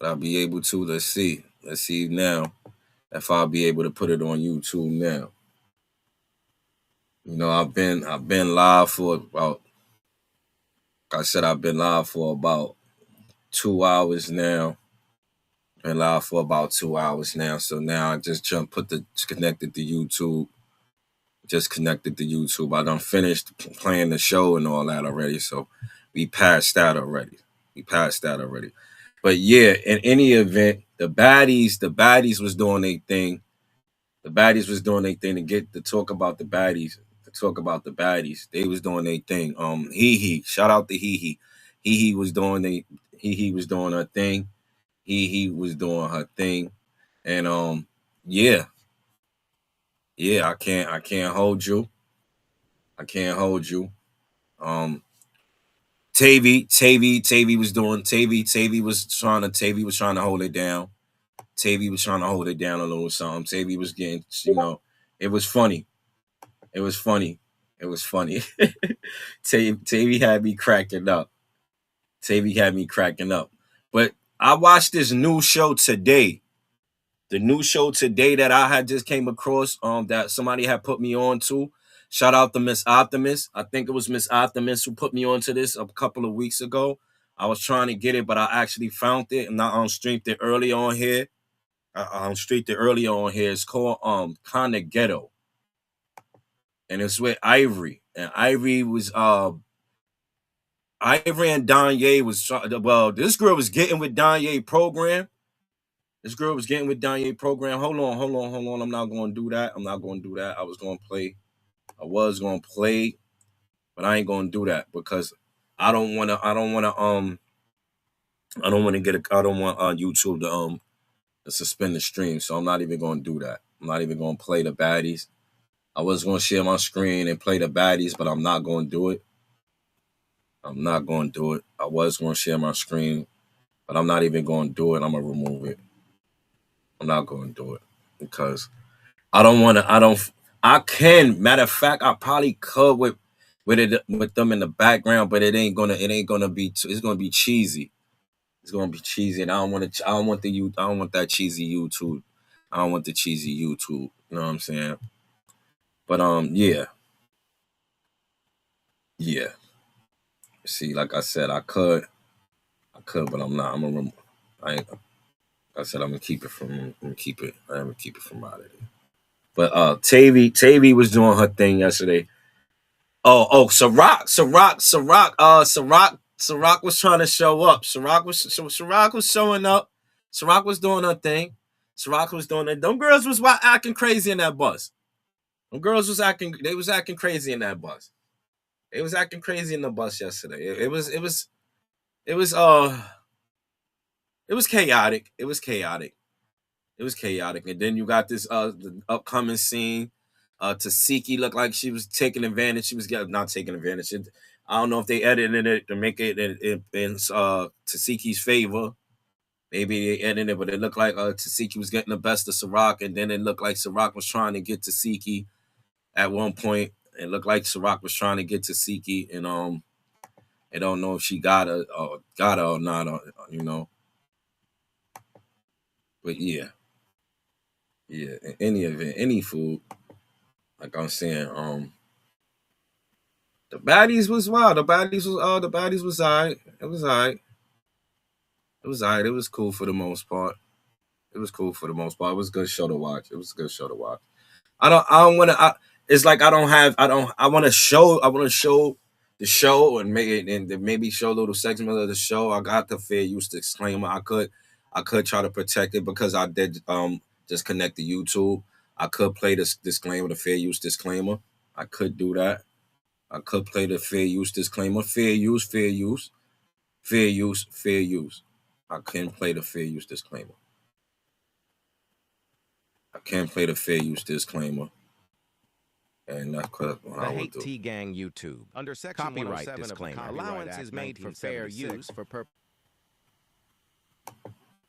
but I'll be able to. Let's see. Let's see now if I'll be able to put it on YouTube now. You know, I've been live for about. Like I said, I've been live for about 2 hours now. Been live for about 2 hours now. So now I just connected to YouTube. Just connected to YouTube. I done finished playing the show and all that already. So we passed that already. But yeah, in any event, the baddies was doing their thing. The baddies was doing their thing to get to talk about the baddies. To talk about the baddies. They was doing their thing. Shout out to Hee. Hee was doing her thing. He was doing her thing. And yeah, I can't hold you. Tavy was trying to hold it down. Tavy was trying to hold it down a little something. Tavy was getting, it was funny. Tavy had me cracking up. But I watched this new show today. The new show today that I had just came across, that somebody had put me on to. Shout out to Miss Optimus. I think it was Miss Optimus who put me onto this a couple of weeks ago. I was trying to get it, but I actually found it and I streamed it early on here. It's called Kinda Ghetto. And it's with Ivory. And Ivory and Danye this girl was getting with Danye program. Hold on. I'm not going to do that. I was going to play, but I ain't going to do that because I don't want YouTube to suspend the stream. So I'm not even going to do that. I'm not even going to play the baddies. I was going to share my screen and play the baddies, but I'm not going to do it. I was going to share my screen, but I'm not even going to do it. I'm going to remove it. I'm not going to do it because I can. Matter of fact, I probably could with them in the background, but it's going to be cheesy. It's going to be cheesy, and I don't want that cheesy YouTube. I don't want the cheesy YouTube. You know what I'm saying? But yeah. See, like I said, I could, but I'm not. I'm gonna keep it from out of there. But Tavy was doing her thing yesterday. Ciroc was trying to show up. Ciroc was showing up. Ciroc was doing her thing. Ciroc was doing it. Them girls was acting crazy in that bus. They was acting crazy in that bus. They was acting crazy in the bus yesterday. It was chaotic. It was chaotic. And then you got this the upcoming scene. Tasiki looked like she was taking advantage. She was not taking advantage. I don't know if they edited it to make it in Tasiki's favor. Maybe they edited it, but it looked like Tasiki was getting the best of Ciroc, and then it looked like Ciroc was trying to get Tasiki at one point. It looked like Ciroc was trying to get Tasiki, and I don't know if she got her or not, you know. But yeah. In any event, any food, like I'm saying, the baddies was wild. The baddies was alright. It was alright. It was cool for the most part. It was a good show to watch. I want to show the show and maybe show little segments of the show. I got the fair use disclaimer. I could try to protect it because I did just connect to YouTube. I could play this disclaimer, the fair use disclaimer. I could do that. I could play the fair use disclaimer. Fair use. I can play the fair use disclaimer. And that's the Hate T Gang YouTube. Under section copyright disclaimer. Allowance is made for fair use for purpose.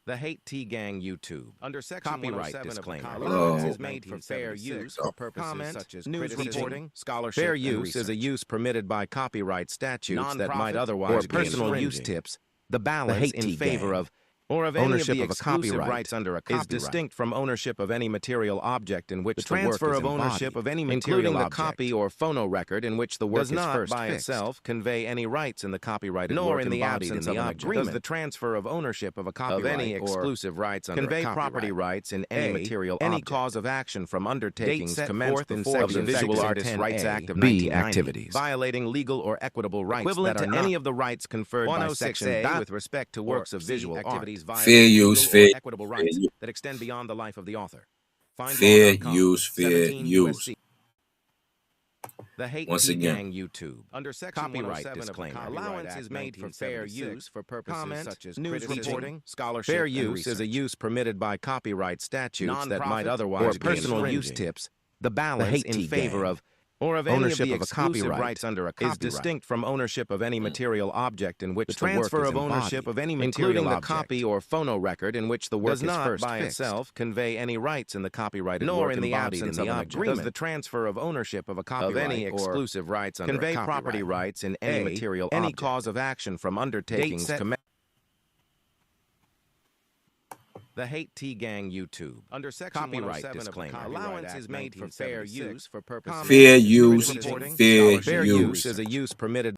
The Hate T Gang YouTube. Under section copyright disclaimer. Allowance is made for fair use for purposes such as news reporting, scholarship. Fair use is a use permitted by copyright statutes that might otherwise be personal use tips. The balance in favor of or of ownership of a copyright under a copyright is distinct from ownership of any material object in which the transfer of ownership of any material object, including the copy or phonorecord in which the work is first by itself convey any rights in the copyrighted work, nor in the absence of an agreement does the transfer of ownership of a copyright of any exclusive rights under convey property rights in any material object, any cause of action from undertakings commenced before the Visual Artists' Rights Act of 1990, activities violating legal or equitable rights equivalent that are to any of the rights conferred by Section A with respect to works of visual activities fair use, fair equitable rights that extend beyond the life of the author. Fair use, fair use. The Hate T Gang YouTube. Under Section copyright disclaimer, allowance is made for fair use for purposes such as news reporting, scholarship, fair use is a use permitted by copyright statutes that might otherwise be personal use tips. The balance in favor of or of ownership of a copyright rights under a copyright is distinct from ownership of any material object in which the transfer of ownership of any material including the copy or phonorecord in which the work is first by itself convey any rights in the copyrighted nor work in the absence of an agreement does the transfer of ownership of a copyright of any exclusive rights under convey property rights in any material any object, cause of action from undertakings The Hate T Gang YouTube. Under Section copyright disclaimer, allowance is made for fair use for purposes fair use, fair use is a use permitted.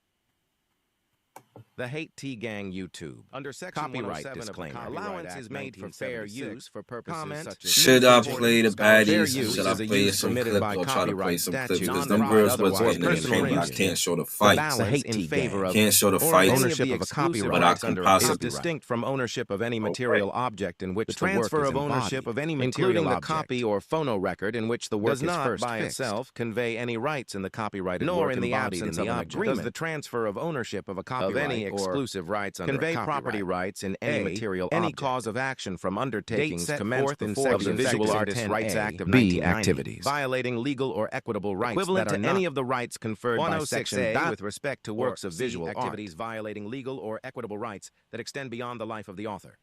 The Hate T Gang YouTube. Under Section copyright disclaimer, allowance is made for fair use for purposes such as should I play the baddies? Should I play some clip or try to play some clips? Because them girls was getting in the paint. I can't show the fight. Can't show the fight. Ownership of a copyright but I can possibly is distinct from ownership of any material object in which the transfer of ownership of any material including the copy or phonorecord in which the work is first by itself convey any rights in the copyrighted nor in the absence of an agreement does the transfer of ownership of a copyright of any exclusive rights under convey property rights in any material any object, cause of action from undertakings commenced before the Visual Artists' Rights Act of 1990 activities violating legal or equitable rights equivalent that are to any of the rights conferred by Section A with respect to works of visual activities violating legal or equitable rights that extend beyond the life of the author.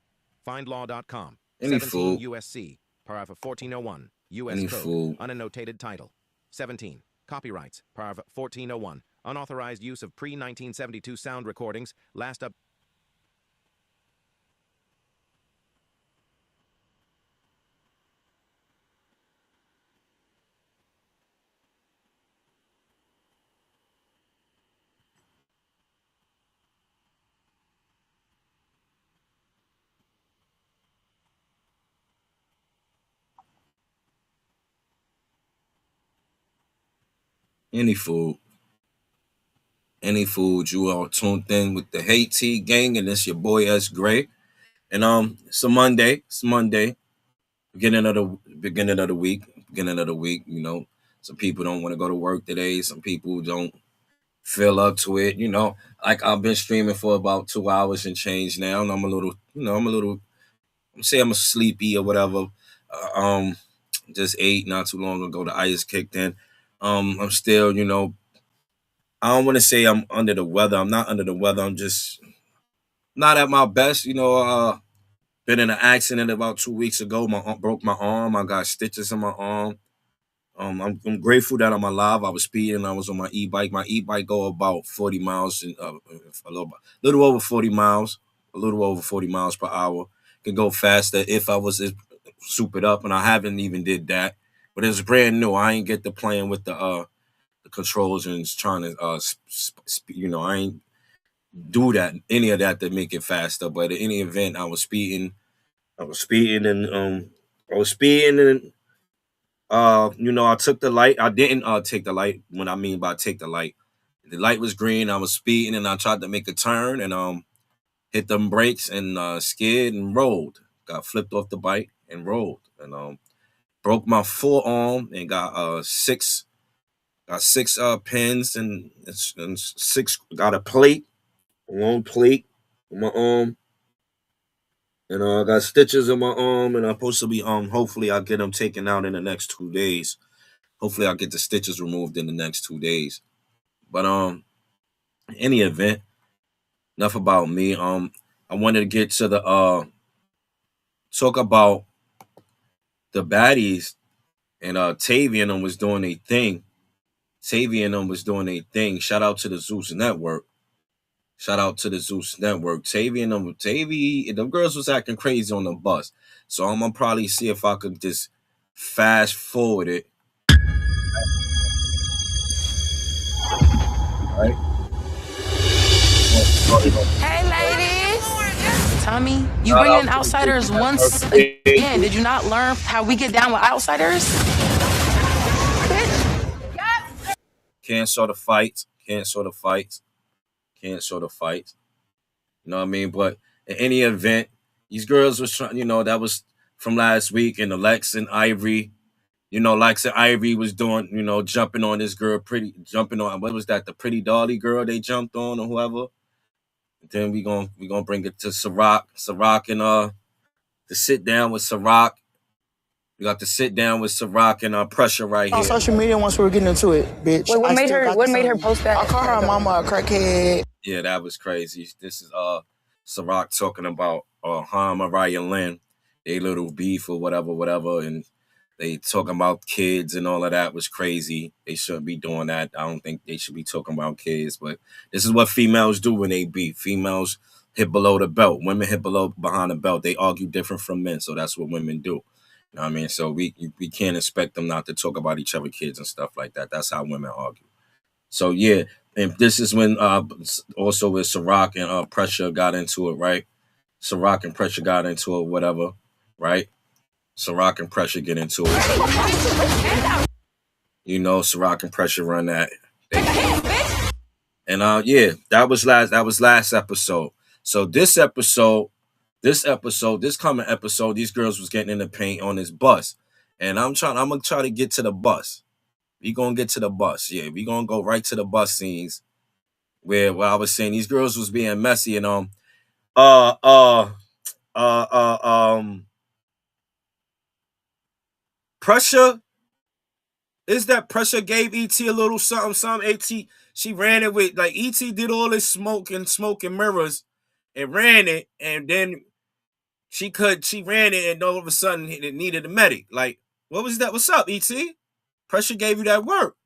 Findlaw.com. 17 USC, paragraph 1401, U.S. Code, unannotated title. 17. Copyrights, paragraph 1401. Unauthorized use of pre-1972 sound recordings, last up. Any food, you are tuned in with the Hate T Gang, and it's your boy S Gray. And it's a Monday. Beginning of the week. You know, some people don't want to go to work today. Some people don't feel up to it. You know, like I've been streaming for about 2 hours and change now, and I'm sleepy or whatever. Just ate not too long ago. The ice kicked in. I'm still, you know, I don't want to say I'm under the weather. I'm not under the weather. I'm just not at my best. You know, been in an accident about 2 weeks ago. Broke my arm. I got stitches in my arm. I'm grateful that I'm alive. I was speeding. I was on my e-bike. My e-bike go about 40 miles, a little over 40 miles per hour. Can go faster if I was super up, and I haven't even did that. But it's brand new. I ain't get to playing with the controls and trying to you know, I ain't do that any of that to make it faster. But in any event, I was speeding and you know, I took the light. I didn't take the light. What I mean by take the light, the light was green. I was speeding and I tried to make a turn and hit them brakes and skid and rolled. Got flipped off the bike and rolled and broke my forearm and got six pins and six, got a long plate on my arm, and I got stitches on my arm, and I'm supposed to be hopefully I'll get them taken out in the next 2 days. Hopefully I'll get the stitches removed in the next 2 days. But in any event, enough about me. I wanted to get to the talk about the baddies, and Tavian was doing a thing. Shout out to the Zeus Network. Shout out to the Zeus Network. Tavy and them girls was acting crazy on the bus. So I'm gonna probably see if I could just fast forward it. Right? Hey, ladies. Tommy, you bring in outsiders once again. Did you not learn how we get down with outsiders? Cancel the fight. Cancel the fight. Cancel the fight. You know what I mean? But in any event, these girls was trying, that was from last week, and Alex and Ivory, Lex and Ivory was doing, jumping on this girl, jumping on, what was that, the Pretty Dolly girl they jumped on or whoever. Then we gonna bring it to Ciroc and to sit down with Ciroc. We got to sit down with Ciroc and Pressure right here. On social media once we were getting into it, bitch. Wait, what made her post that? I call her mama a crackhead. Yeah, that was crazy. This is Ciroc talking about Han, Mariah Lynn, they little beef or whatever, and they talking about kids and all of that was crazy. They shouldn't be doing that. I don't think they should be talking about kids, but this is what females do when they beef. Females hit below the belt. Women hit behind the belt. They argue different from men, so that's what women do. You know what I mean? So we can't expect them not to talk about each other kids and stuff like that. That's how women argue. So yeah, and this is when also with Ciroc and Pressure got into it, right? Ciroc and Pressure got into it, whatever, right? Ciroc and Pressure get into it. Ciroc and Pressure run that. And yeah, that was last episode. So this coming episode, these girls was getting in the paint on this bus. And I'm gonna try to get to the bus. We gonna get to the bus. Yeah, we gonna go right to the bus scenes where I was saying these girls was being messy and Pressure. Is that Pressure gave ET a little something? ET, she ran it with, like, ET did all this smoke and mirrors and ran it, and then she ran it, and all of a sudden it needed a medic. Like, what was that? What's up, ET? Pressure gave you that work.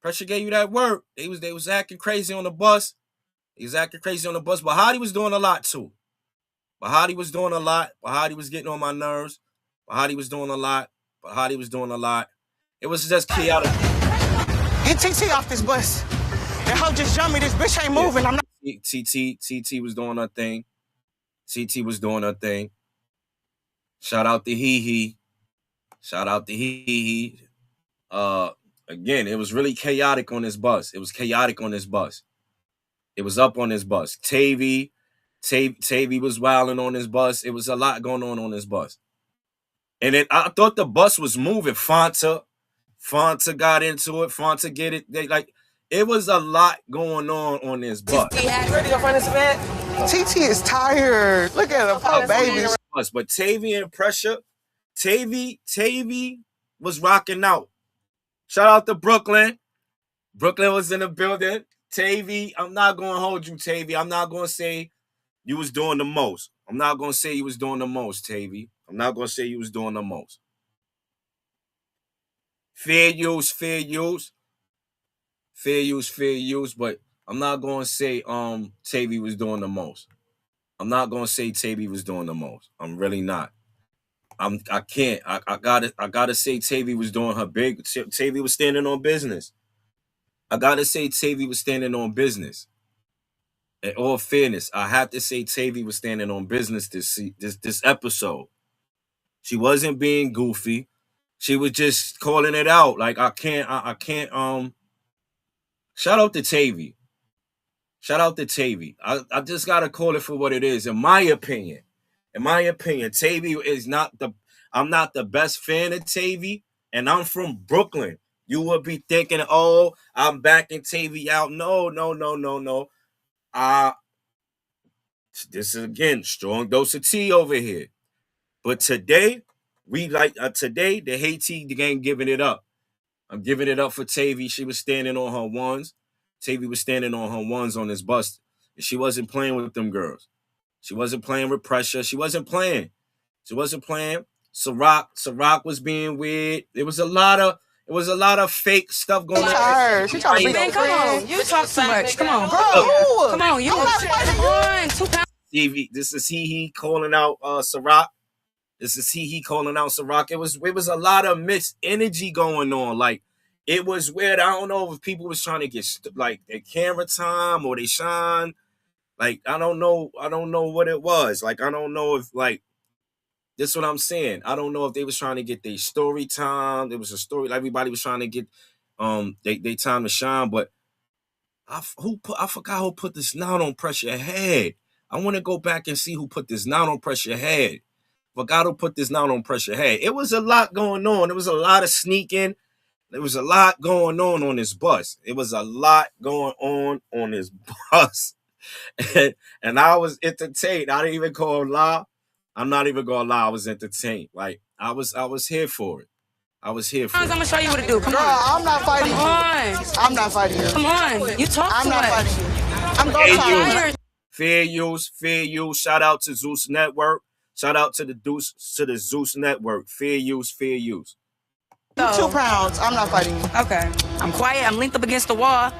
Pressure gave you that work. They was acting crazy on the bus. But Hottie was doing a lot too. Hottie was getting on my nerves. Hottie was doing a lot. It was just chaotic. Get TT off this bus. That hoe just jumped me. This bitch ain't moving. I'm not. TT was doing her thing. TT was doing her thing. Shout out to Hee. Again, it was really chaotic on this bus. It was up on this bus. Tavy was wilding on this bus. It was a lot going on this bus. And then I thought the bus was moving. Fonta got into it. Fonta get it. It was a lot going on this bus. Ready to go find this event? TT is tired. Look at her, poor baby. But Tavy and Pressure, Tavy was rocking out. Shout out to Brooklyn. Brooklyn was in the building. Tavy, I'm not going to hold you, Tavy. I'm not going to say you was doing the most. I'm not going to say you was doing the most, Tavy. I'm not going to say you was doing the most. Fair use. But I'm not going to say Tavy was doing the most. I'm not going to say Tavy was doing the most. I'm really not. I can't. I gotta say Tavy was doing her big. Tavy was standing on business. I gotta say Tavy was standing on business. In all fairness, I have to say Tavy was standing on business this episode. She wasn't being goofy. She was just calling it out. Like, I can't. Shout out to Tavy. I just gotta call it for what it is. In my opinion, Tavy is I'm not the best fan of Tavy, and I'm from Brooklyn. You would be thinking, oh, I'm backing Tavy out. No. This is, again, strong dose of tea over here. But today, the Haiti gang giving it up. I'm giving it up for Tavy. She was standing on her ones. Tavy was standing on her ones on this bus. And she wasn't playing with them girls. She wasn't playing with Pressure. She wasn't playing. Ciroc was being weird. It was a lot of It was a lot of fake stuff going on. Tired. She trying to be Man, come on. You talk too much. Come on. Bro, Come on. You I'm not fighting you. on. 2 pounds. Stevie, this is he calling out Ciroc. This is he calling out Ciroc. It was a lot of mixed energy going on. Like, it was weird. I don't know if people was trying to get like their camera time or they shine. Like, I don't know what it was. Like, I don't know if, like, that's what I'm saying. I don't know if they was trying to get their story time. There was a story. Everybody was trying to get they time to shine. But I forgot who put this knot on Pressure Head. I want to go back and see who put this knot on Pressure Head. Forgot who put this knot on Pressure Head. It was a lot going on. There was a lot of sneaking. There was a lot going on this bus. It was a lot going on this bus. And I was entertained. I didn't even call lie. I'm not even gonna lie. I was entertained. Like, I was here for it. I was here for it. I'm gonna show you what to do. Come Girl, on. I'm not fighting you. Come on. I'm not fighting you. Come on. You talk I'm too not much. fighting you. I'm going tired. Fair use. Shout out to Zeus Network. Shout out to the Zeus Network. Fair use. You 2 pounds. I'm not fighting you. Okay. I'm quiet. I'm linked up against the wall.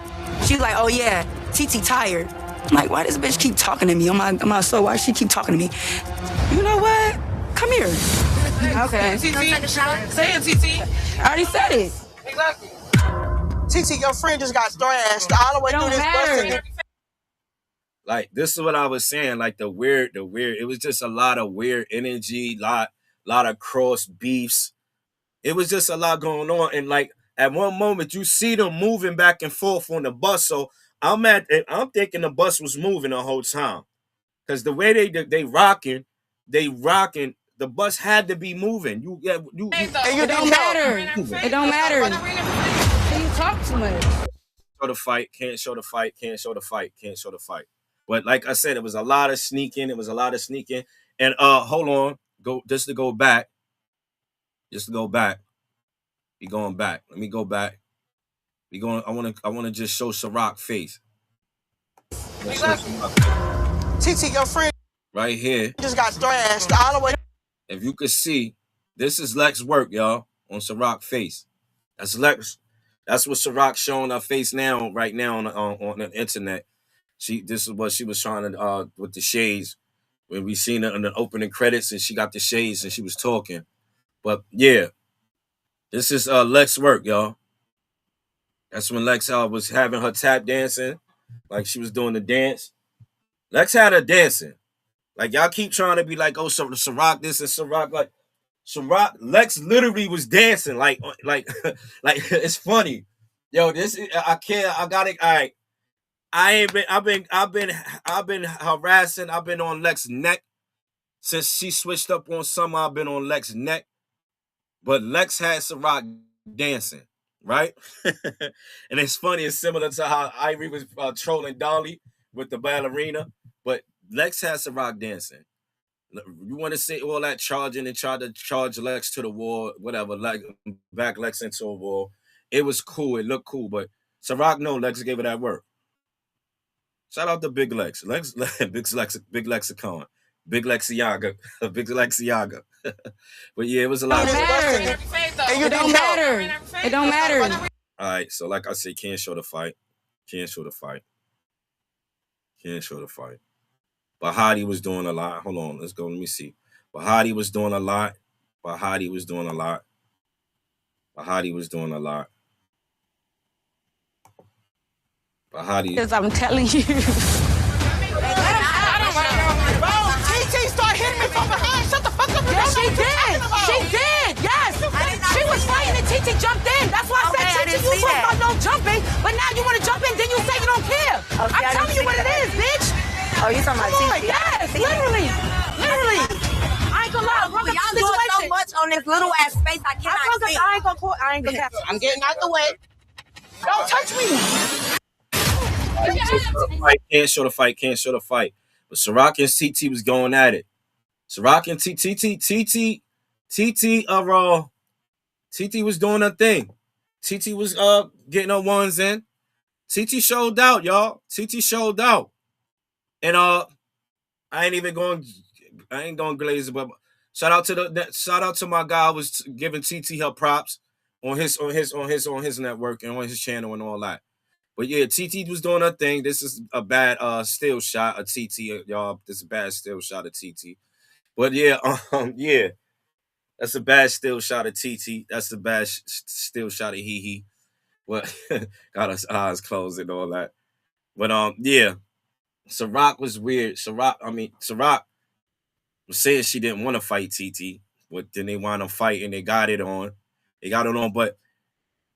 She's like, oh yeah, TT tired. I'm like, why does this bitch keep talking to me on my soul? Why does she keep talking to me? You know what? Come here. Okay. TT, Say it, TT. I already said it. exactly. TT, your friend just got thrashed all the way through Don't this matter. bus. Like, this is what I was saying. Like, the weird. It was just a lot of weird energy, lot of cross beefs. It was just a lot going on. And like, at one moment, you see them moving back and forth on the bus. So I'm thinking the bus was moving the whole time, because the way they rocking, the bus had to be moving. And you It don't matter. It don't matter. You talk too much. Can't show the fight. But like I said, it was a lot of sneaking. And hold on, just to go back. We going back. Let me go back. I wanna just show Ciroc face. TT, your friend Right here. just got thrashed all the way. If you could see, this is Lex work, y'all, on Ciroc face. That's Lex. That's what Ciroc showing her face right now on the internet. This is what she was trying to with the shades. When we seen it in the opening credits, and she got the shades and she was talking. But yeah, this is Lex work, y'all. That's when Lex was having her tap dancing, like she was doing the dance. Lex had her dancing. Like, y'all keep trying to be like, oh, so Ciroc this and Ciroc like. Ciroc, Lex literally was dancing like it's funny. Yo, I got it. All right. I've been harassing. I've been on Lex's neck since she switched up on Summer. I've been on Lex's neck, but Lex had Ciroc dancing, right? And it's funny. It's similar to how Ivory was trolling Dolly with the ballerina, but Lex had Ciroc dancing. You want to say all that charging and try to charge Lex to the wall, whatever, like back Lex into a wall. It was cool. It looked cool, but Ciroc, no, Lex gave it that work. Shout out to Big Lex. Big Lexicon. Big Lexiaga. Big Lexiaga. But yeah, it was a lot of It don't matter. It don't matter. All right, so like I said, can't show the fight. Bahati was doing a lot. Hold on, let's go. Let me see. Bahati was doing a lot. Because I'm telling you. TT started hitting me from behind. Shut the fuck up. Yes, she did. She did. Yes. She was fighting and TT jumped in. That's why I said, TT, you talk about no jumping, but now you want to jump in, then you say you don't care. I'm telling you what it is, bitch. Oh, you talking about TT? Yes, literally. I ain't gonna lie, bro. Y'all doing so much on this little ass space. I cannot see. I ain't gonna. I'm getting out the way. Don't touch me. Can't show the fight. But Ciroc and TT was going at it. Ciroc and TT was doing her thing. TT was getting her ones in. TT showed out, y'all. TT showed out. And I ain't going glaze, but shout out to my guy who was giving TT her props. on his network and on his channel and all that. But yeah, TT was doing her thing. This is a bad still shot of TT, y'all. This is a bad still shot of TT. But yeah, yeah, that's a bad still shot of TT. That's a bad still shot of Hee. But got his eyes closed and all that. But yeah, Ciroc was weird. Ciroc was saying she didn't want to fight TT, but then they wound up fighting. They got it on. But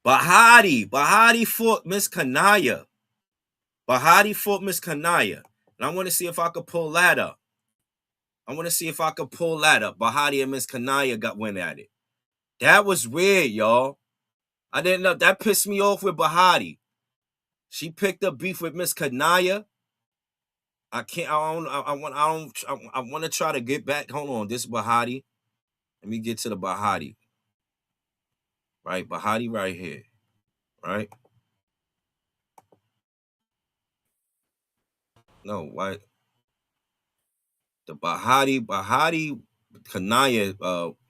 Bahati fought Miss Kanaya. And I want to see if I could pull that up. Bahati and Miss Kanaya went at it. That was weird, y'all. I didn't know. That pissed me off with Bahati. She picked up beef with Miss Kanaya. I want to try to get back. Hold on, this is Bahati. Let me get to the Bahati. Right, Bahati right here. Right. No, why? The Bahati Kanaya.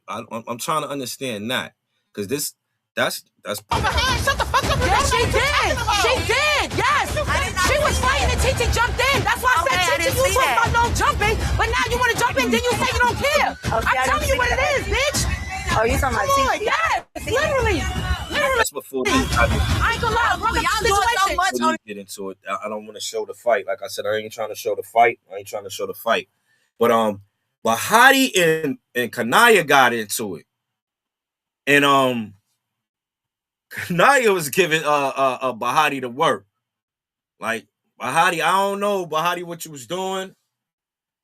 I'm trying to understand that because that's. Shut the fuck up! Yes, she did. Yes, she was fighting and TT jumped in. That's why I said TT, you talking about no jumping, but now you want to jump in, then you say you don't care. I'm telling you what it is, bitch. Oh, you talking about TT? Yes, literally. That's before I ain't gonna lie, bro. Y'all doing so much on. Get into it. I don't want to show the fight. Like I said, I ain't trying to show the fight. But Bahati and Kanaya got into it, and Kanaya was giving Bahati the work. Like, Bahati, I don't know, Bahati, what you was doing.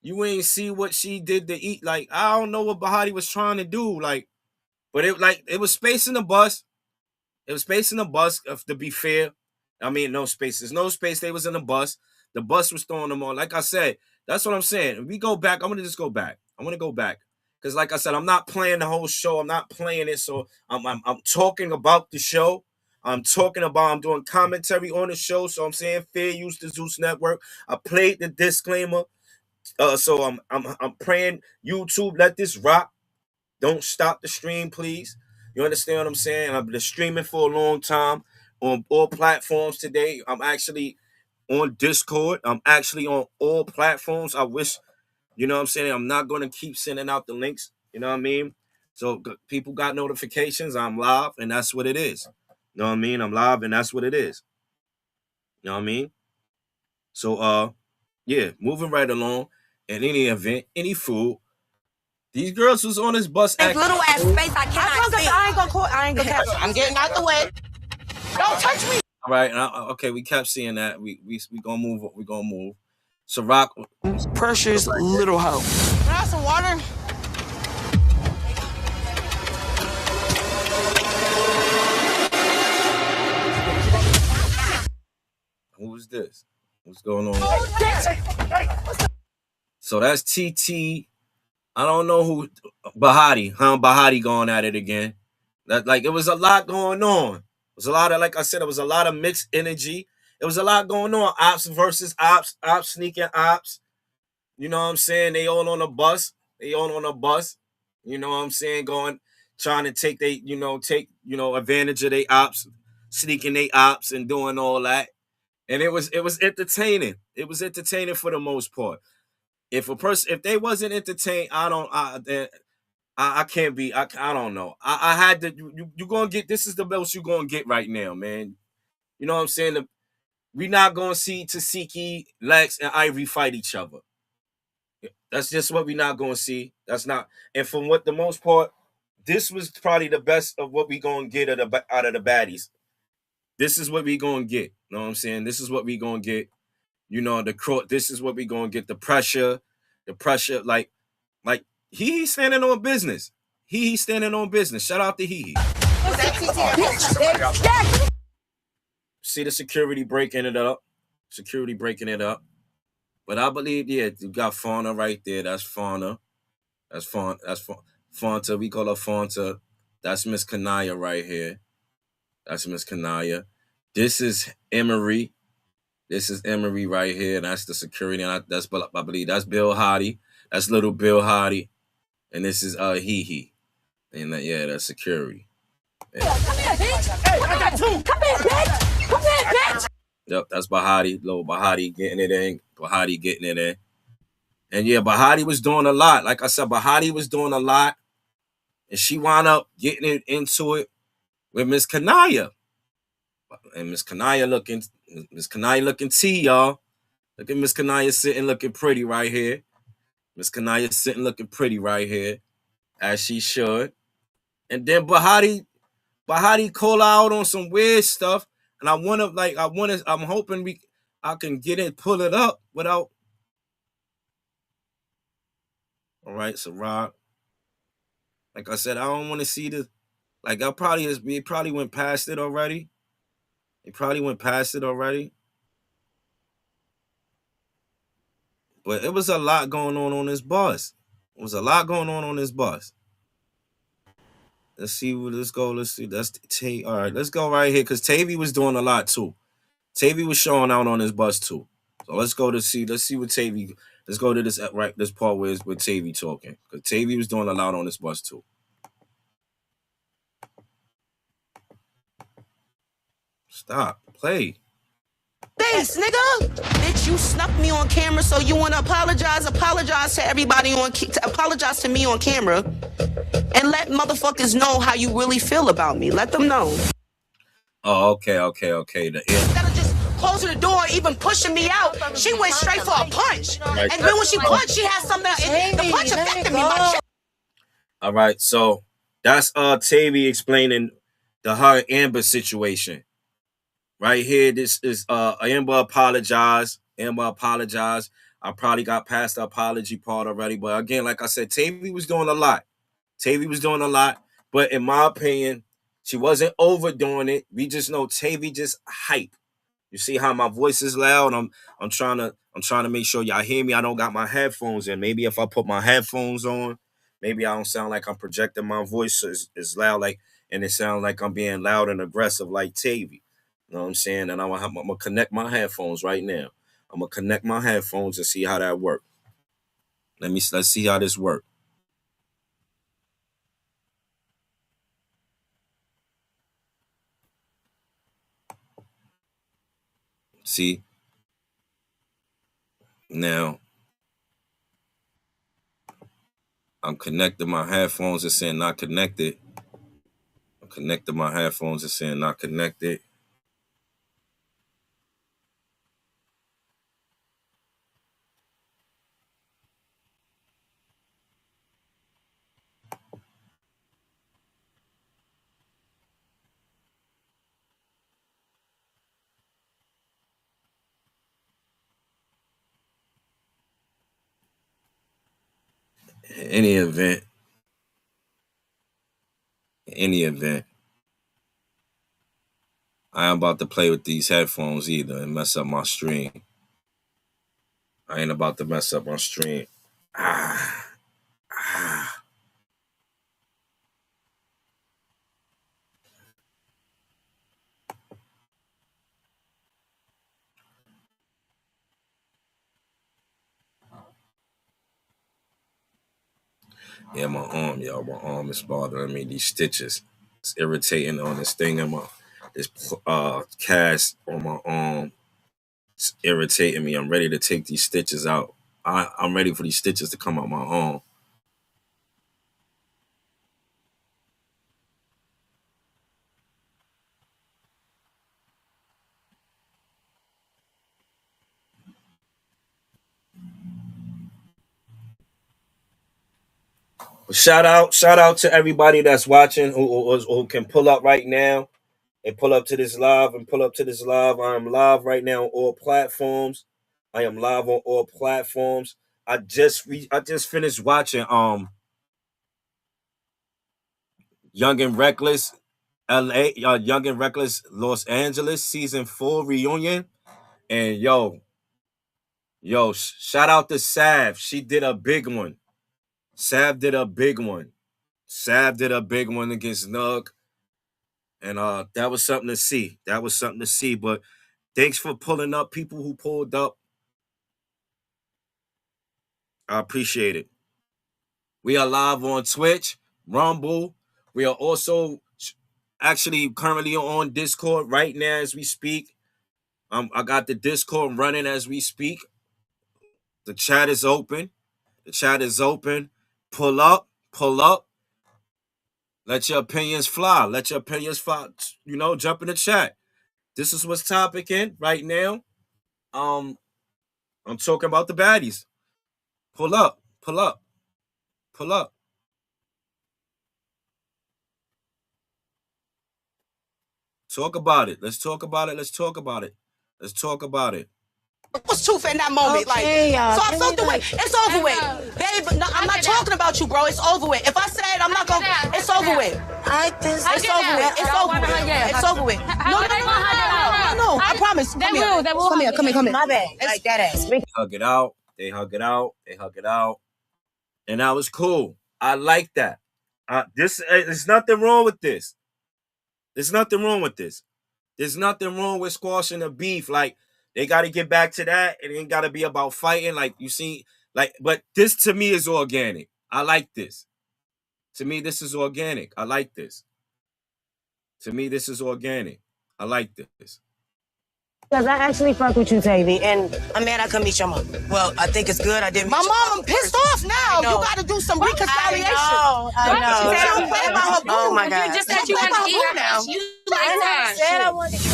You ain't see what she did to eat. Like, I don't know what Bahati was trying to do. Like, but it was space in the bus. It was space in the bus, to be fair. I mean, no space. There's no space. They was in the bus. The bus was throwing them on. Like I said, that's what I'm saying. If we go back, I'm going to just go back. I want to go back. Because like I said, I'm not playing the whole show. I'm not playing it. So I'm talking about the show. I'm doing commentary on the show. So I'm saying fair use to Zeus Network. I played the disclaimer. So I'm praying YouTube, let this rock. Don't stop the stream, please. You understand what I'm saying? I've been streaming for a long time on all platforms today. I'm actually on Discord. I'm actually on all platforms. I wish, you know what I'm saying? I'm not going to keep sending out the links. You know what I mean? So people got notifications. I'm live, and that's what it is. You know what I mean? I'm live, and that's what it is. You know what I mean? So, yeah, moving right along. In any event, any food, these girls was on this bus. This little ass space I cannot see. I ain't gonna catch it. I'm getting out the way. Don't touch me. All right, okay, we kept seeing that. We gonna move. We gonna move. Ciroc, Pressure's little hoe. Can I have some water? who's this? What's going on? So that's TT. I don't know who. Bahati going at it again. That, like, it was a lot going on. It was a lot of, like I said, it was a lot of mixed energy. It was a lot going on. Ops versus ops, sneaking ops. You know what I'm saying? They all on a bus. You know what I'm saying? Trying to take advantage of their ops, sneaking their ops and doing all that. And it was entertaining. It was entertaining for the most part. If they wasn't entertained, I can't be. I don't know. I had to. You gonna get. This is the most you gonna get right now, man. You know what I'm saying? We not gonna see Tasiki, Lex, and Ivory fight each other. That's just what we not gonna see. That's not. And from what the most part, this was probably the best of what we gonna get out of the baddies. This is what we gonna get. You know what I'm saying? This is what we gonna get. You know, this is what we gonna get. The pressure, like he's standing on business. He's standing on business. Shout out to Hee. See the security breaking it up. But I believe, yeah, you got Fauna right there. That's Fauna. That's Fonta. We call her Fonta. That's Miss Kanaya right here. That's Miss Kanaya. This is Emery. Right here. That's the security. And I believe that's Bill Hottie. That's little Bill Hottie. And this is Hee. And yeah, that's security. Come here, bitch. Hey, I got two. Come here, bitch. Come here, bitch. Yep, that's Bahati, little Bahati getting it in. Bahati getting it in. And yeah, Bahati was doing a lot. Like I said, Bahati was doing a lot. And she wound up getting it into it with Miss Kanaya. And Miss Kanaya looking T, y'all. Look at Miss Kanaya sitting looking pretty right here. Miss Kanaya sitting looking pretty right here, as she should. And then Bahati call out on some weird stuff. And I'm hoping I can get it, pull it up without. All right, so Rob. Like I said, I don't want to see this. Like we probably went past it already. He probably went past it already. But it was a lot going on this bus. It was a lot going on this bus. Let's see. Let's go. Let's see. That's Tay. All right, let's go right here because Tavy was doing a lot too. Tavy was showing out on this bus too. So let's go to see. Let's see what Tavy. Let's go to this part where Tavy talking because Tavy was doing a lot on this bus too. Stop. Play. Thanks, nigga. Bitch, you snuck me on camera, so you want to apologize? Apologize to everybody apologize to me on camera, and let motherfuckers know how you really feel about me. Let them know. Oh, okay. Instead of just closing the door, even pushing me out, she went straight for a punch. Right. And then when she punched, she had something. The punch affected me. All right, so that's Tavy explaining the her Amber situation. Right here, this is Amber apologized. I probably got past the apology part already, but again, like I said, Tavy was doing a lot. But in my opinion, she wasn't overdoing it. We just know Tavy just hype. You see how my voice is loud? I'm trying to make sure y'all hear me. I don't got my headphones in. Maybe if I put my headphones on, maybe I don't sound like I'm projecting my voice is loud, and it sounds like I'm being loud and aggressive like Tavy. You know what I'm saying? And I'm gonna connect my headphones right now. I'm gonna connect my headphones and see how that works. Let's see how this works. See? Now I'm connecting my headphones and saying not connected. I'm connecting my headphones and saying not connected. In any event, I am about to play with these headphones either and mess up my stream. I ain't about to mess up my stream. Yeah, my arm, y'all. My arm is bothering me. These stitches. It's irritating on this thing in this cast on my arm. It's irritating me. I'm ready to take these stitches out. I'm ready for these stitches to come out my arm. Shout out to everybody that's watching who can pull up right now and pull up to this live. I am live right now on all platforms. I just finished watching Young and Reckless LA, Young and Reckless Los Angeles season 4 reunion, and yo, shout out to Sav. She did a big one. Sav did a big one against Nug. And that was something to see. But thanks for pulling up, people who pulled up. I appreciate it. We are live on Twitch, Rumble. We are also actually currently on Discord right now as we speak. I got the Discord running as we speak. The chat is open. The chat is open. Pull up. Pull up. Let your opinions fly. Let your opinions fly. You know, jump in the chat. This is what's topicing right now. I'm talking about the baddies. Pull up. Pull up. Pull up. Talk about it. Let's talk about it. Let's talk about it. Let's talk about it. What's truth in that moment? Okay, so I felt the way. It's over with. Babe, no, I'm not talking about you, bro. It's over with. If I said I'm not going to, it's over with. It's over with. It's over with. It's over with. No, I promise. Come here. My bad. Like that ass. Hug it out. They hug it out. They hug it out. And that was cool. I like that. There's nothing wrong with this. There's nothing wrong with this. There's nothing wrong with squashing the beef. Like, they got to get back to that. It ain't got to be about fighting. Like, you see, like, but this to me is organic. I like this. To me, this is organic. I like this. To me, this is organic. I like this. Because I actually fuck with you, Tavy, and I'm mad I couldn't meet your mom. well, I think it's good I didn't. My mom, I'm pissed off now. You got to do some reconciliation. I know. She don't play about her boo. Oh my God. You just said you want to eat now. You like that. Said I wanted to eat.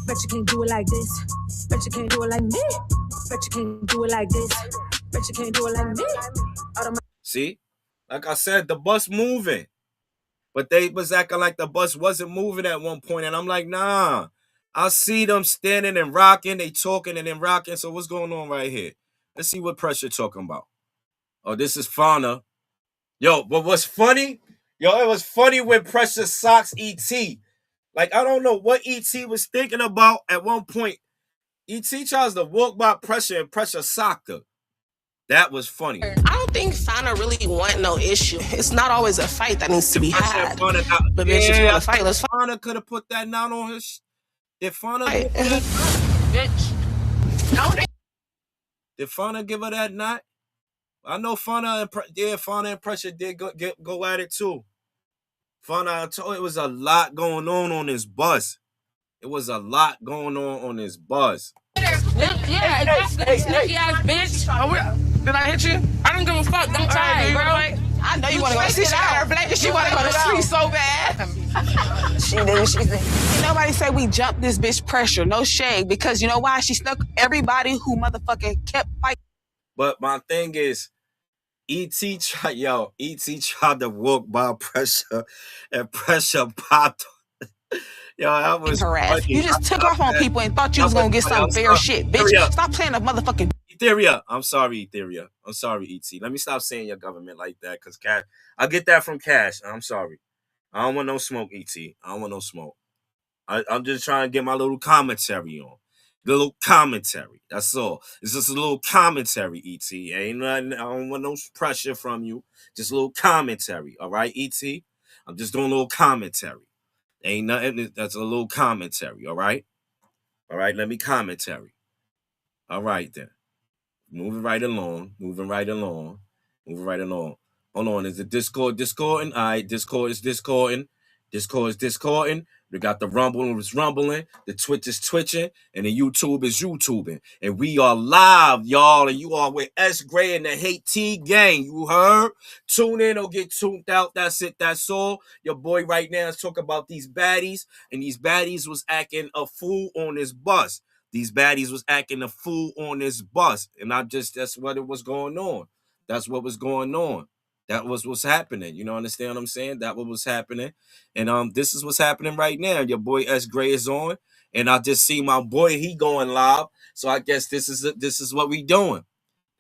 Bet you can't do it like this. Bet you can't do it like me. Bet you can't do it like this. Bet you can't do it like me. See? Like I said, the bus moving. But they was acting like the bus wasn't moving at one point. And I'm like, nah. I see them standing and rocking. They talking and then rocking. So what's going on right here? Let's see what Pressure talking about. Oh, this is Fauna. Yo, but what's funny? Yo, it was funny when Pressure socks E.T. Like, I don't know what E.T. was thinking about at one point. E.T. tries to walk by Pressure and Pressure socked her. That was funny. I don't think Fauna really want no issue. It's not always a fight that needs to be had. But bitch, if you want to fight, let's fight. Fauna could have put that knot on her. Did Fauna? Bitch. Did Fauna give her that knot? I know Fauna and Pressure did go at it too. Fauna, I told you, it was a lot going on this bus. It was a lot going on this bus. Yeah, exactly. Sneaky ass bitch. Did I hit you? I don't give a fuck. Don't try, bro. I know you want to go to sleep. She want to go to sleep so bad. She did what she said. Nobody say we jumped this bitch Pressure. No shade. Because you know why? She stuck everybody who motherfucking kept fighting. But my thing is, E.T. tried to walk by Pressure, and Pressure popped. Yo, that was harassed. You just took off on people and thought you was gonna get some fair shit, bitch. Stop playing the motherfucking Etheria. I'm sorry, Etheria. I'm sorry, E.T. Let me stop saying your government like that, because Cash, I get that from Cash. I'm sorry. I don't want no smoke, E.T. I don't want no smoke. I'm just trying to get my little commentary on. The little commentary. That's all. It's just a little commentary, E.T. Ain't nothing. I don't want no pressure from you. Just a little commentary. All right, E.T.? I'm just doing a little commentary. Ain't nothing. That's a little commentary. All right? All right, let me commentary. All right, then. Moving right along. Hold on. Is the Discord discording? All right, Discord is discording. We got the Rumble is rumbling, the Twitch is twitching, and the YouTube is YouTubing. And we are live, y'all, and you are with S. Gray and the Hate T gang. You heard? Tune in or get tuned out. That's it. That's all. Your boy right now is talking about these baddies, and these baddies was acting a fool on this bus. And that's what it was going on. That's what was going on. That was what's happening. You know, understand what I'm saying? That was happening. And this is what's happening right now. Your boy S. Gray is on. And I just see my boy, he going live. So I guess this is what we doing.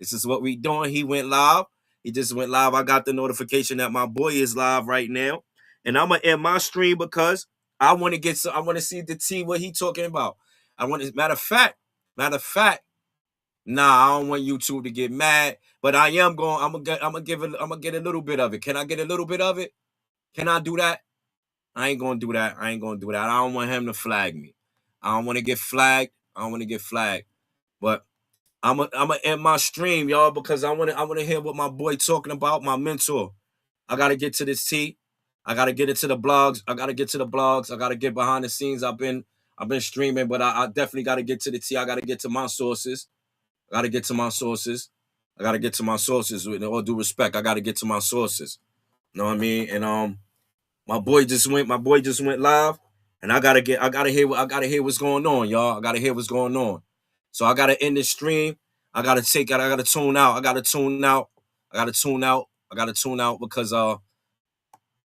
He went live. He just went live. I got the notification that my boy is live right now. And I'm gonna end my stream because I want to see the T what he talking about. Matter of fact, nah, I don't want YouTube to get mad, but I am going. I'm gonna get a little bit of it. Can I get a little bit of it? Can I do that? I ain't gonna do that. I don't want him to flag me. I don't want to get flagged. But I'm gonna end my stream, y'all, because I want to hear what my boy talking about. My mentor. I gotta get to this T. I gotta get into the blogs. I gotta get behind the scenes. I've been streaming, but I definitely gotta get to the T. I gotta get to my sources. With all due respect, I gotta get to my sources. You know what I mean? And my boy just went live, and I gotta hear what's going on, y'all. I gotta hear what's going on. So I gotta end this stream. I gotta tune out because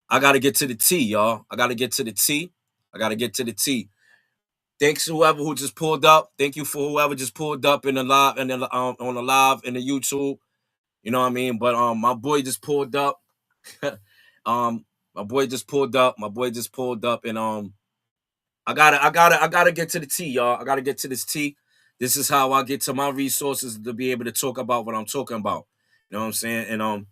I gotta get to the T, y'all. I gotta get to the T. Thanks to whoever who just pulled up. Thank you for whoever just pulled up in the live and on the live in the YouTube. You know what I mean? But my boy just pulled up. My boy just pulled up, and I gotta get to the T, y'all. I gotta get to this T. This is how I get to my resources to be able to talk about what I'm talking about. You know what I'm saying? And I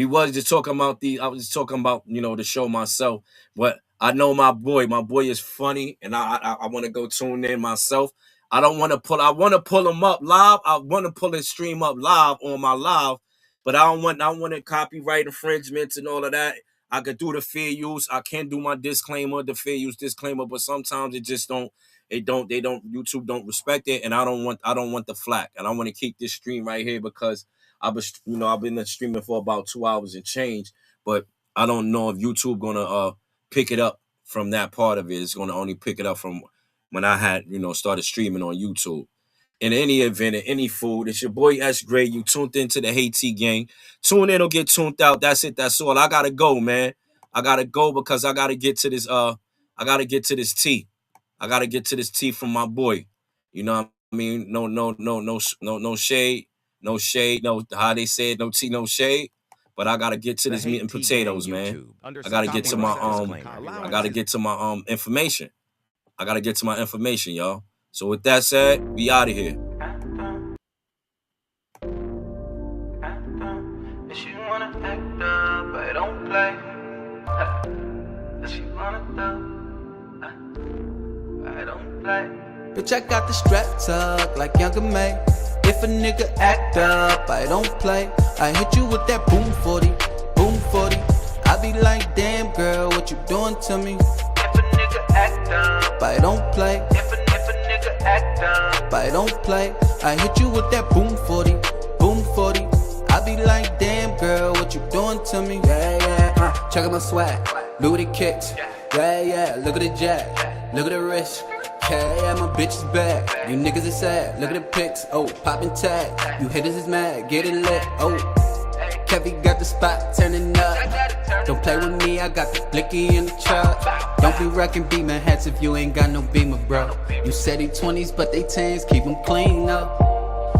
was just talking about, the show myself, but I know my boy is funny, and I want to go tune in myself. I want to pull him up live. I want to pull his stream up live on my live, but I want copyright infringements and all of that. I could do the fair use. I can do my the fair use disclaimer, but sometimes it just YouTube don't respect it, and I don't want the flack. And I want to keep this stream right here because I've been streaming for about 2 hours and change, but I don't know if YouTube gonna pick it up from that part of it. It's gonna only pick it up from when I had started streaming on YouTube. In any event, in any food, it's your boy S Gray. You tuned into the Haiti gang. Tune in or get tuned out. That's it. That's all. I gotta go, man. I gotta go because I gotta get to this. I gotta get to this T. I gotta get to this T from my boy. You know what I mean? No shade. No shade. No, how they say it, no tea, no shade. But I gotta get to this meat and potatoes, man. I gotta get to my information. I gotta get to my information, y'all. So with that said, we out of here. If you wanna act up, but don't play. If you wanna I don't play. Bitch, I got the strap tucked like Younger May. If a nigga act up, I don't play. I hit you with that boom 40, boom 40. I be like, damn girl, what you doing to me? If a nigga act up, I don't play. If a nigga act up, I don't play. I hit you with that boom 40, boom 40. I be like, damn girl, what you doing to me? Yeah, check out my swag, Louis the kicks. Yeah, look at the jack, look at the wrist. Yeah, my bitch is bad. You niggas is sad. Look at the pics. Oh, poppin' tag. You haters is mad. Get it lit. Oh, Kevy got the spot turning up. Don't play with me. I got the blicky in the truck. Don't be wrecking beamer hats if you ain't got no beamer, bro. You said they 20s, but they 10s. Keep them clean up.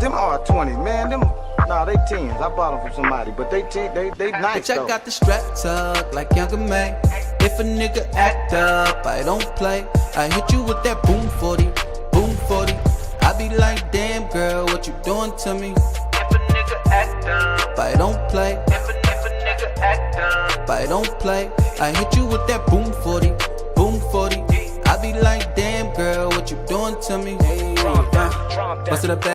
Them are 20s, man. Nah, they 10s. I bought them from somebody, but they nice. Bitch, I got the strap tucked like Younger May. If a nigga act up, I don't play. I hit you with that boom 40, boom 40. I be like, damn girl, what you doing to me? If a nigga act up, I don't play. If a nigga act up, I don't play. I hit you with that boom 40, boom 40. I be like, damn girl, what you doing to me? Hey, bust it up.